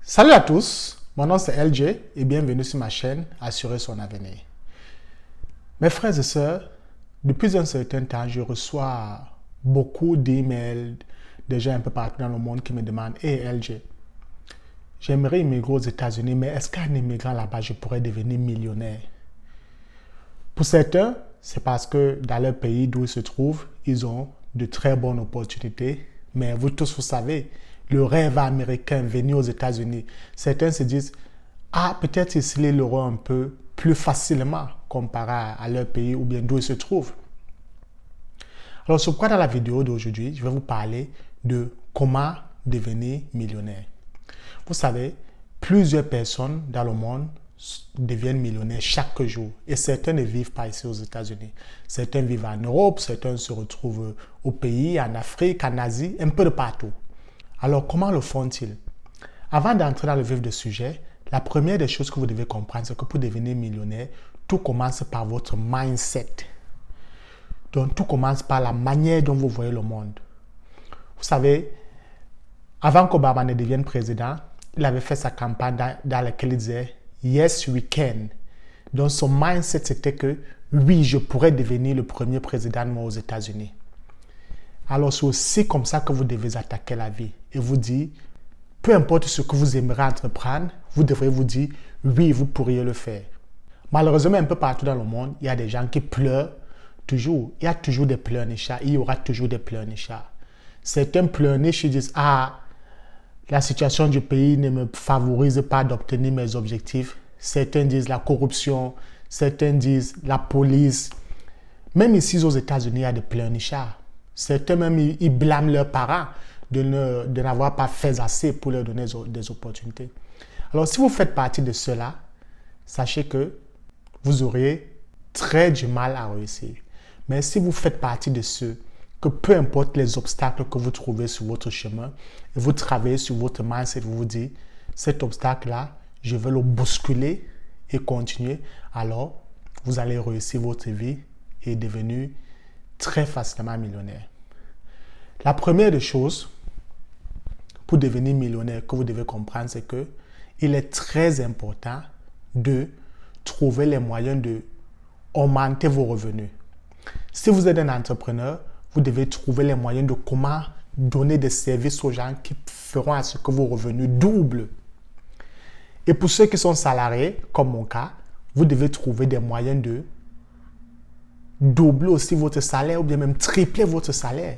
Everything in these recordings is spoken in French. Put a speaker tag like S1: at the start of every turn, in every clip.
S1: Salut à tous, mon nom c'est LJ et bienvenue sur ma chaîne Assurer son avenir. Mes frères et sœurs, depuis un certain temps, je reçois beaucoup d'emails de gens un peu partout dans le monde qui me demandent « Hey LJ, j'aimerais immigrer aux États-Unis, mais est-ce qu'en immigrant là-bas, je pourrais devenir millionnaire ?» Pour certains, c'est parce que dans leur pays d'où ils se trouvent, ils ont de très bonnes opportunités. Mais vous tous, vous savez, le rêve américain, venir aux États-Unis. Certains se disent, ah, peut-être ici, ils l'auront un peu plus facilement comparé à leur pays ou bien d'où ils se trouvent. Alors, sur quoi dans la vidéo d'aujourd'hui, je vais vous parler de comment devenir millionnaire. Vous savez, plusieurs personnes dans le monde deviennent millionnaires chaque jour. Et certains ne vivent pas ici aux États-Unis. Certains vivent en Europe, certains se retrouvent au pays, en Afrique, en Asie, un peu de partout. Alors, comment le font-ils? Avant d'entrer dans le vif du sujet, la première des choses que vous devez comprendre, c'est que pour devenir millionnaire, tout commence par votre mindset. Donc, tout commence par la manière dont vous voyez le monde. Vous savez, avant qu'Obama ne devienne président, il avait fait sa campagne dans laquelle il disait « Yes, we can ». Donc, son mindset, c'était que « Oui, je pourrais devenir le premier président aux États-Unis ». Alors, c'est aussi comme ça que vous devez attaquer la vie et vous dire, peu importe ce que vous aimeriez entreprendre, vous devrez vous dire, oui, vous pourriez le faire. Malheureusement, un peu partout dans le monde, il y a des gens qui pleurent toujours. Il y a toujours des pleurnichards, il y aura toujours des pleurnichards. Certains pleurnichent disent, ah, la situation du pays ne me favorise pas d'obtenir mes objectifs. Certains disent la corruption, certains disent la police. Même ici aux États-Unis, il y a des pleurnichards. Certains même, ils blâment leurs parents de n'avoir pas fait assez pour leur donner des opportunités. Alors, si vous faites partie de cela, sachez que vous aurez très du mal à réussir. Mais si vous faites partie de ceux que peu importe les obstacles que vous trouvez sur votre chemin, et vous travaillez sur votre mindset, vous vous dites, cet obstacle-là, je vais le bousculer et continuer, alors vous allez réussir votre vie et devenir très facilement millionnaire. La première des choses pour devenir millionnaire que vous devez comprendre, c'est que il est très important de trouver les moyens d'augmenter vos revenus. Si vous êtes un entrepreneur, vous devez trouver les moyens de comment donner des services aux gens qui feront à ce que vos revenus doublent. Et pour ceux qui sont salariés, comme mon cas, vous devez trouver des moyens de doubler aussi votre salaire ou bien même tripler votre salaire.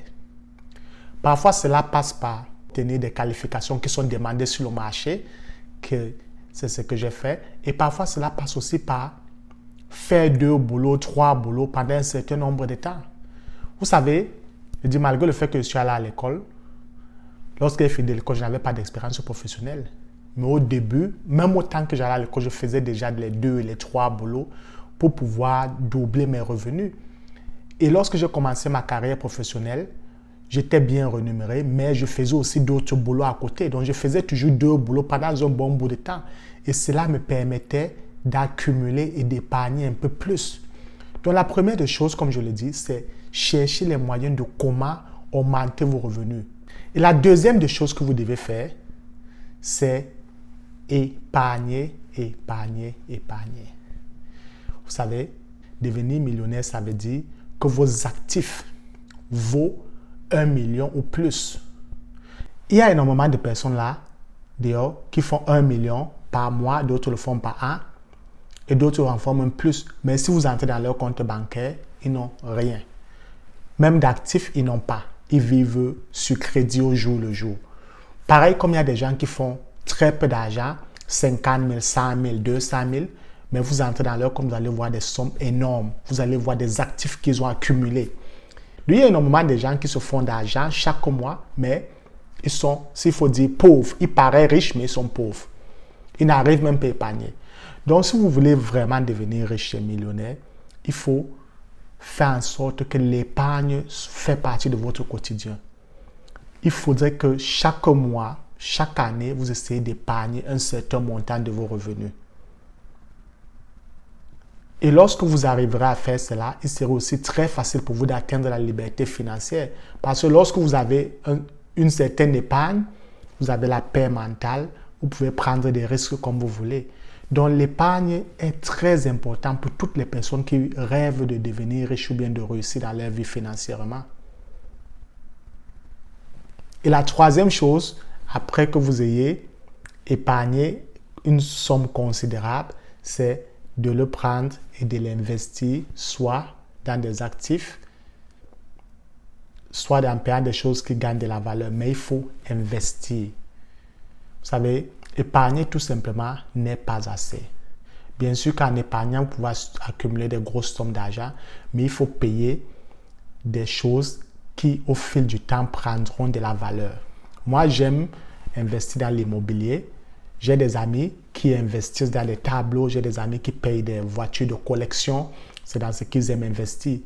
S1: Parfois, cela passe par obtenir des qualifications qui sont demandées sur le marché, que c'est ce que j'ai fait. Et parfois, cela passe aussi par faire 2 boulots, 3 boulots pendant un certain nombre de temps. Vous savez, je dis malgré le fait que je suis allé à l'école, lorsque j'ai fini l'école, je n'avais pas d'expérience professionnelle. Mais au début, même autant que j'allais à l'école, je faisais déjà les 2 et les 3 boulots pour pouvoir doubler mes revenus. Et lorsque j'ai commencé ma carrière professionnelle, j'étais bien rémunéré, mais je faisais aussi d'autres boulots à côté. Donc, je faisais toujours 2 boulots pendant un bon bout de temps. Et cela me permettait d'accumuler et d'épargner un peu plus. Donc, la première des choses, comme je le dis, c'est chercher les moyens de comment augmenter vos revenus. Et la deuxième des choses que vous devez faire, c'est épargner, épargner, épargner. Vous savez, devenir millionnaire, ça veut dire que vos actifs vaut 1 million ou plus. Il y a énormément de personnes là, dehors, qui font 1 million par mois, d'autres le font par an, et d'autres en font même plus. Mais si vous entrez dans leur compte bancaire, ils n'ont rien. Même d'actifs, ils n'ont pas. Ils vivent sur crédit au jour le jour. Pareil comme il y a des gens qui font très peu d'argent, 50 000, 100 000, 200 000, mais vous entrez dans leur compte, vous allez voir des sommes énormes. Vous allez voir des actifs qu'ils ont accumulés. Il y a énormément de gens qui se font d'argent chaque mois, mais ils sont, s'il faut dire, pauvres. Ils paraissent riches, mais ils sont pauvres. Ils n'arrivent même pas à épargner. Donc, si vous voulez vraiment devenir riche et millionnaire, il faut faire en sorte que l'épargne fait partie de votre quotidien. Il faudrait que chaque mois, chaque année, vous essayez d'épargner un certain montant de vos revenus. Et lorsque vous arriverez à faire cela, il sera aussi très facile pour vous d'atteindre la liberté financière. Parce que lorsque vous avez une certaine épargne, vous avez la paix mentale, Vous pouvez prendre des risques comme vous voulez. Donc l'épargne est très importante pour toutes les personnes qui rêvent de devenir riches ou bien de réussir dans leur vie financièrement. Et la troisième chose, après que vous ayez épargné une somme considérable, c'est de le prendre et de l'investir soit dans des actifs, soit en payant des choses qui gagnent de la valeur. Mais il faut investir. Vous savez, épargner tout simplement n'est pas assez. Bien sûr qu'en épargnant, vous pouvez accumuler des grosses sommes d'argent, mais il faut payer des choses qui, au fil du temps, prendront de la valeur. Moi, j'aime investir dans l'immobilier. J'ai des amis qui investissent dans les tableaux. J'ai des amis qui payent des voitures de collection. C'est dans ce qu'ils aiment investir.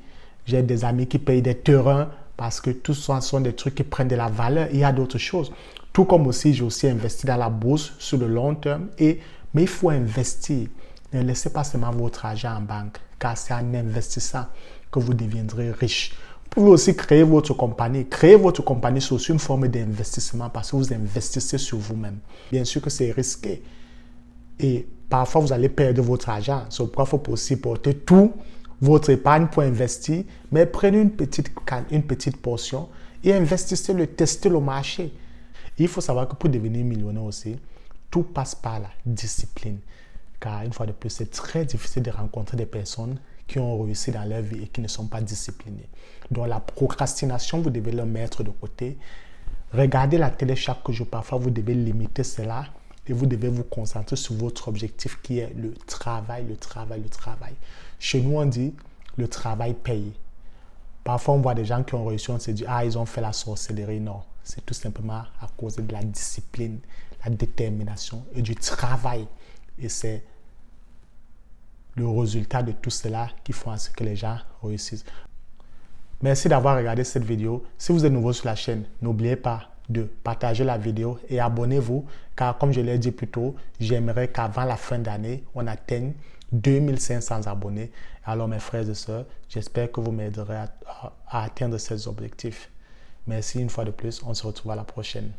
S1: J'ai des amis qui payent des terrains parce que tout ça sont des trucs qui prennent de la valeur. Il y a d'autres choses. Tout comme aussi, j'ai aussi investi dans la bourse sur le long terme. Mais il faut investir. Ne laissez pas seulement votre argent en banque, car c'est en investissant que vous deviendrez riche. Vous pouvez aussi créer votre compagnie. Créer votre compagnie, c'est aussi une forme d'investissement parce que vous investissez sur vous-même. Bien sûr que c'est risqué. Et parfois, vous allez perdre votre argent. C'est pourquoi il faut aussi porter tout votre épargne pour investir. Mais prenez une petite portion et investissez-le, testez le marché. Et il faut savoir que pour devenir millionnaire aussi, tout passe par la discipline. Car une fois de plus, c'est très difficile de rencontrer des personnes qui ont réussi dans leur vie et qui ne sont pas disciplinés. Donc la procrastination, vous devez le mettre de côté. Regardez la télé chaque jour. Parfois, vous devez limiter cela et vous devez vous concentrer sur votre objectif qui est le travail, le travail, le travail. Chez nous, on dit le travail paye. Parfois, on voit des gens qui ont réussi, on se dit, ah, ils ont fait la sorcellerie. Non, c'est tout simplement à cause de la discipline, la détermination et du travail. Et c'est le résultat de tout cela qui font en sorte que les gens réussissent. Merci d'avoir regardé cette vidéo. Si vous êtes nouveau sur la chaîne, n'oubliez pas de partager la vidéo et abonnez-vous car comme je l'ai dit plus tôt, j'aimerais qu'avant la fin d'année, on atteigne 2500 abonnés. Alors mes frères et sœurs, j'espère que vous m'aiderez à atteindre ces objectifs. Merci une fois de plus. On se retrouve à la prochaine.